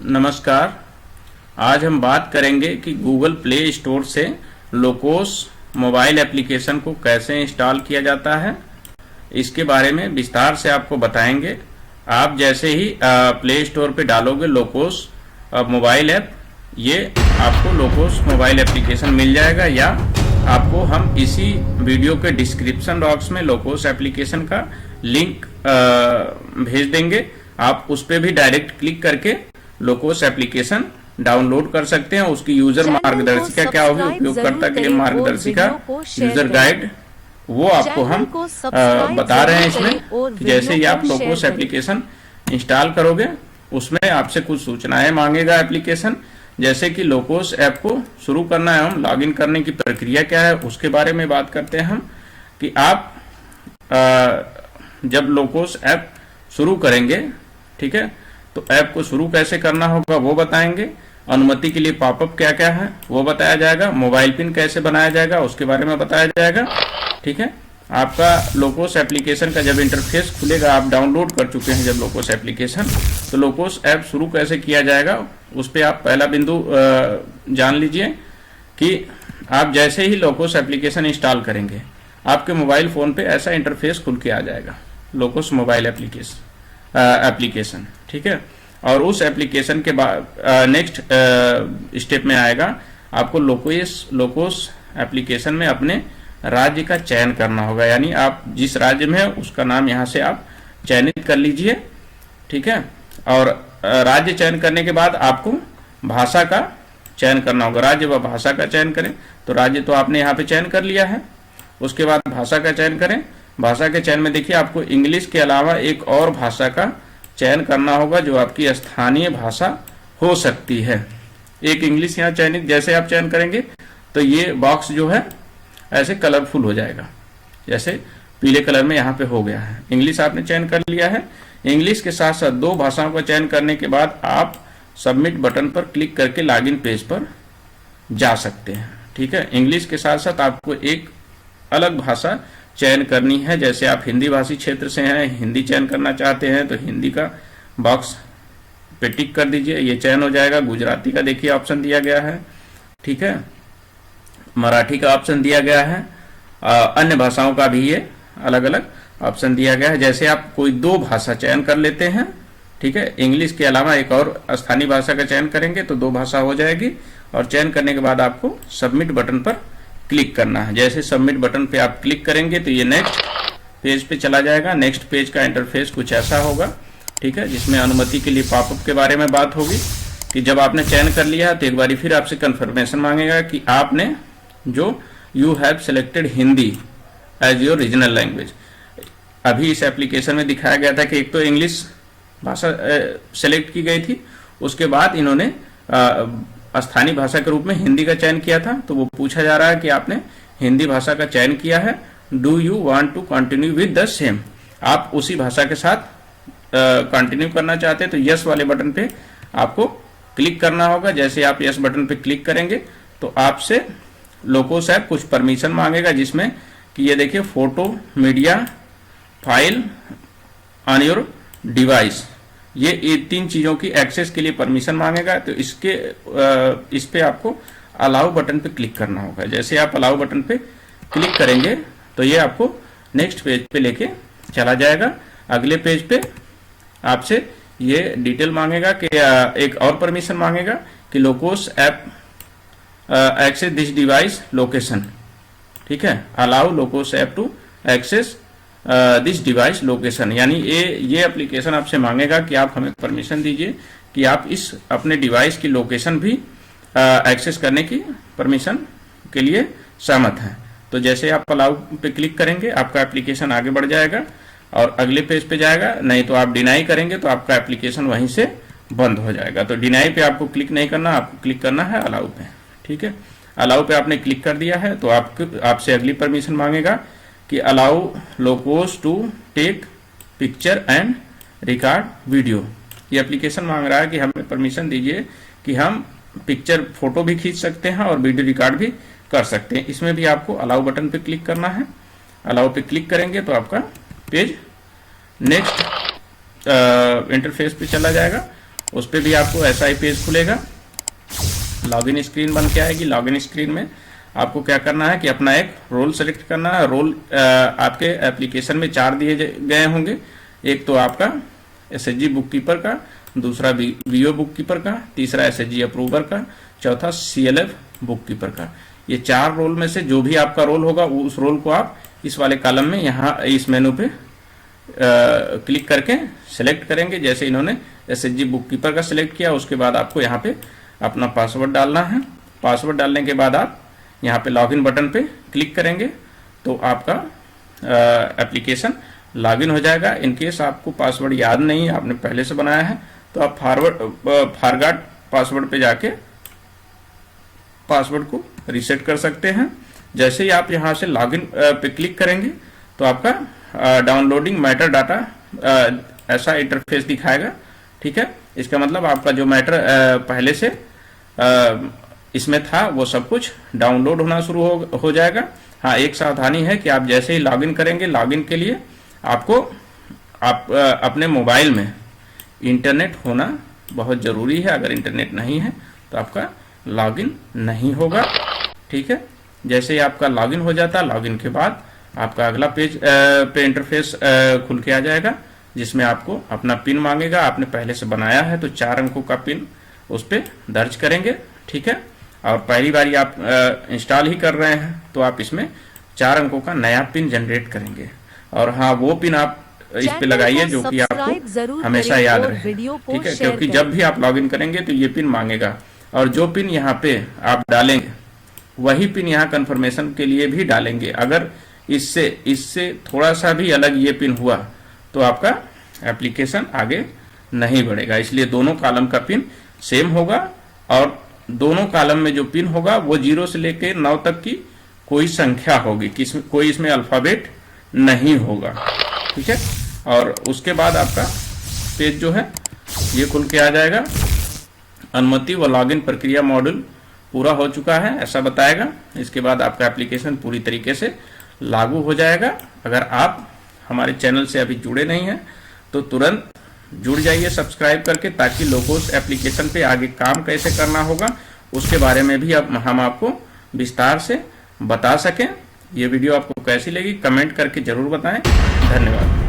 नमस्कार। आज हम बात करेंगे कि गूगल प्ले स्टोर से लोकोस मोबाइल एप्लीकेशन को कैसे इंस्टॉल किया जाता है, इसके बारे में विस्तार से आपको बताएंगे। आप जैसे ही प्ले स्टोर पे डालोगे लोकोस मोबाइल ऐप, ये आपको लोकोस मोबाइल एप्लीकेशन मिल जाएगा, या आपको हम इसी वीडियो के डिस्क्रिप्शन बॉक्स में लोकोस एप्लीकेशन का लिंक भेज देंगे। आप उस पर भी डायरेक्ट क्लिक करके लोकोस एप्लीकेशन डाउनलोड कर सकते हैं। उसकी यूजर मार्गदर्शिका क्या होगी, उपयोगकर्ता के लिए मार्गदर्शिका, यूजर गाइड, वो आपको हम बता रहे हैं इसमें। जैसे ही आप लोकोस एप्लीकेशन इंस्टॉल करोगे, उसमें आपसे कुछ सूचनाएं मांगेगा एप्लीकेशन, जैसे कि लोकोस ऐप को शुरू करना है। हम लॉगिन करने की प्रक्रिया क्या है उसके बारे में बात करते हैं हम, कि आप जब लोकोस ऐप शुरू करेंगे, ठीक है, तो ऐप को शुरू कैसे करना होगा वो बताएंगे। अनुमति के लिए पॉपअप क्या क्या है वो बताया जाएगा। मोबाइल पिन कैसे बनाया जाएगा उसके बारे में बताया जाएगा, ठीक है। आपका लोकोस एप्लीकेशन का जब इंटरफेस खुलेगा, आप डाउनलोड कर चुके हैं जब लोकोस एप्लीकेशन, तो लोकोस ऐप शुरू कैसे किया जाएगा उस पर आप पहला बिंदु जान लीजिए कि आप जैसे ही लोकोस एप्लीकेशन इंस्टॉल करेंगे, आपके मोबाइल फोन पे ऐसा इंटरफेस खुल के आ जाएगा, लोकोस मोबाइल एप्लीकेशन, ठीक है। और उस एप्लीकेशन के बाद नेक्स्ट स्टेप में आएगा, आपको लोकोस एप्लीकेशन में अपने राज्य का चयन करना होगा, यानी आप जिस राज्य में है उसका नाम यहाँ से आप चयनित कर लीजिए, ठीक है। और राज्य चयन करने के बाद आपको भाषा का चयन करना होगा। राज्य व भाषा का चयन करें, तो राज्य तो आपने यहाँ पे चयन कर लिया है, उसके बाद भाषा का चयन करें। भाषा के चयन में देखिए, आपको इंग्लिश के अलावा एक और भाषा का चयन करना होगा जो आपकी स्थानीय भाषा हो सकती है। एक इंग्लिश यहाँ चयनित, जैसे आप चयन करेंगे तो ये बॉक्स जो है ऐसे कलरफुल हो जाएगा, जैसे पीले कलर में यहाँ पे हो गया है। इंग्लिश आपने चयन कर लिया है। इंग्लिश के साथ साथ दो भाषाओं का चयन करने के बाद आप सबमिट बटन पर क्लिक करके लॉगिन पेज पर जा सकते हैं, ठीक है। इंग्लिश के साथ साथ आपको एक अलग भाषा चयन करनी है। जैसे आप हिंदी भाषी क्षेत्र से हैं, हिंदी चयन करना चाहते हैं, तो हिंदी का बॉक्स पे टिक कर दीजिए, ये चयन हो जाएगा। गुजराती का देखिए ऑप्शन दिया गया है, ठीक है। मराठी का ऑप्शन दिया गया है। अन्य भाषाओं का भी ये अलग अलग ऑप्शन दिया गया है। जैसे आप कोई दो भाषा चयन कर लेते हैं, ठीक है, इंग्लिश के अलावा एक और स्थानीय भाषा का चयन करेंगे तो दो भाषा हो जाएगी। और चयन करने के बाद आपको सबमिट बटन पर क्लिक करना है। जैसे सबमिट बटन पे आप क्लिक करेंगे तो ये नेक्स्ट पेज पे चला जाएगा। नेक्स्ट पेज का इंटरफेस कुछ ऐसा होगा, ठीक है, जिसमें अनुमति के लिए पॉपअप के बारे में बात होगी कि जब आपने चयन कर लिया तो एक बार फिर आपसे कंफर्मेशन मांगेगा कि आपने जो you have selected Hindi as your regional language. अभी इस एप्लीकेशन में दिखाया गया था कि एक तो इंग्लिश भाषा सेलेक्ट की गई थी, उसके बाद इन्होंने स्थानीय भाषा के रूप में हिंदी का चयन किया था। तो वो पूछा जा रहा है कि आपने हिंदी भाषा का चयन किया है, do you want to continue with the same, आप उसी भाषा के साथ कंटिन्यू करना चाहते हैं तो यस वाले बटन पे आपको क्लिक करना होगा। जैसे आप यस बटन पे क्लिक करेंगे तो आपसे लोकोस ऐप कुछ परमिशन मांगेगा, जिसमें कि ये देखिए, photo, media, file on your device, ये तीन चीजों की एक्सेस के लिए परमिशन मांगेगा। तो इस पे आपको अलाउ बटन पे क्लिक करना होगा। जैसे आप अलाउ बटन पे क्लिक करेंगे तो ये आपको नेक्स्ट पेज पे लेके चला जाएगा। अगले पेज पे आपसे ये डिटेल मांगेगा कि एक और परमिशन मांगेगा कि Lokos app access this device location, ठीक है, allow Lokos app to access this device location, यानी ये एप्लीकेशन आपसे मांगेगा कि आप हमें परमिशन दीजिए कि आप इस अपने डिवाइस की लोकेशन भी एक्सेस करने की परमिशन के लिए सहमत हैं। तो जैसे आप अलाउ पे क्लिक करेंगे, आपका एप्लीकेशन आगे बढ़ जाएगा और अगले पेज पे जाएगा। नहीं तो आप डिनाई करेंगे तो आपका एप्लीकेशन वहीं से बंद हो जाएगा। तो डिनाई पे आपको क्लिक नहीं करना, आपको क्लिक करना है अलाउ पे, ठीक है। अलाउ पे आपने क्लिक कर दिया है तो आपसे अगली परमिशन मांगेगा कि allow Lokos to take picture and record video. ये एप्लीकेशन मांग रहा है कि हमें परमिशन दीजिए कि हम पिक्चर, फोटो भी खींच सकते हैं और वीडियो रिकॉर्ड भी कर सकते हैं। इसमें भी आपको अलाउ बटन पे क्लिक करना है। अलाउ पे क्लिक करेंगे तो आपका पेज नेक्स्ट इंटरफेस पे चला जाएगा उस पर भी आपको ऐसा ही पेज खुलेगा, लॉगिन स्क्रीन बन के आएगी। लॉगिन स्क्रीन में आपको क्या करना है कि अपना एक रोल सेलेक्ट करना है। रोल आपके एप्लीकेशन में 4 दिए गए होंगे, एक तो आपका एसएचजी बुक कीपर का, दूसरा वीओ बुक कीपर का, तीसरा एसएचजी अप्रूवर का, चौथा सीएलएफ बुक कीपर का। ये 4 रोल में से जो भी आपका रोल होगा उस रोल को आप इस वाले कॉलम में यहाँ इस मेनू पे क्लिक करके सिलेक्ट करेंगे। जैसे इन्होंने एसएचजी बुक कीपर का सिलेक्ट किया, उसके बाद आपको यहाँ पे अपना पासवर्ड डालना है। पासवर्ड डालने के बाद आप यहाँ पे लॉगिन बटन पे क्लिक करेंगे तो आपका एप्लीकेशन लॉगिन हो जाएगा। इनकेस आपको पासवर्ड याद नहीं है, आपने पहले से बनाया है, तो आप फॉरगॉट पासवर्ड पे जाके पासवर्ड को रीसेट कर सकते हैं। जैसे ही आप यहाँ से लॉगिन पे क्लिक करेंगे तो आपका डाउनलोडिंग मैटर डाटा ऐसा इंटरफेस दिखाएगा। ठीक है, इसका मतलब आपका जो मैटर पहले से इसमें था वो सब कुछ डाउनलोड होना शुरू हो जाएगा। हाँ, एक सावधानी है कि आप जैसे ही लॉगिन करेंगे, लॉगिन के लिए आपको अपने मोबाइल में इंटरनेट होना बहुत ज़रूरी है। अगर इंटरनेट नहीं है तो आपका लॉगिन नहीं होगा। ठीक है, जैसे ही आपका लॉगिन हो जाता है, लॉगिन के बाद आपका अगला पेज पे इंटरफेस खुल के आ जाएगा, जिसमें आपको अपना पिन मांगेगा। आपने पहले से बनाया है तो 4 अंकों का पिन उस पर दर्ज करेंगे। ठीक है, और पहली बार आप इंस्टॉल ही कर रहे हैं तो आप इसमें 4 अंकों का नया पिन जनरेट करेंगे। और हाँ, वो पिन आप इस पे लगाइए जो कि आपको हमेशा याद रहे। ठीक है, क्योंकि जब भी आप लॉगिन करेंगे तो ये पिन मांगेगा, और जो पिन यहाँ पे आप डालेंगे वही पिन यहाँ कंफर्मेशन के लिए भी डालेंगे। अगर इससे थोड़ा सा भी अलग ये पिन हुआ तो आपका एप्लीकेशन आगे नहीं बढ़ेगा। इसलिए दोनों कॉलम का पिन सेम होगा, और दोनों कॉलम में जो पिन होगा वो 0 से लेकर 9 तक की कोई संख्या होगी, कोई इसमें अल्फाबेट नहीं होगा। ठीक है, और उसके बाद आपका पेज जो है ये खुल के आ जाएगा। अनुमति व लॉगिन प्रक्रिया मॉड्यूल पूरा हो चुका है ऐसा बताएगा। इसके बाद आपका एप्लीकेशन पूरी तरीके से लागू हो जाएगा। अगर आप हमारे चैनल से अभी जुड़े नहीं हैं तो तुरंत जुड़ जाइए सब्सक्राइब करके, ताकि लोगोस एप्लीकेशन पे आगे काम कैसे करना होगा उसके बारे में भी अब हम आपको विस्तार से बता सकें। ये वीडियो आपको कैसी लगी कमेंट करके जरूर बताएं। धन्यवाद।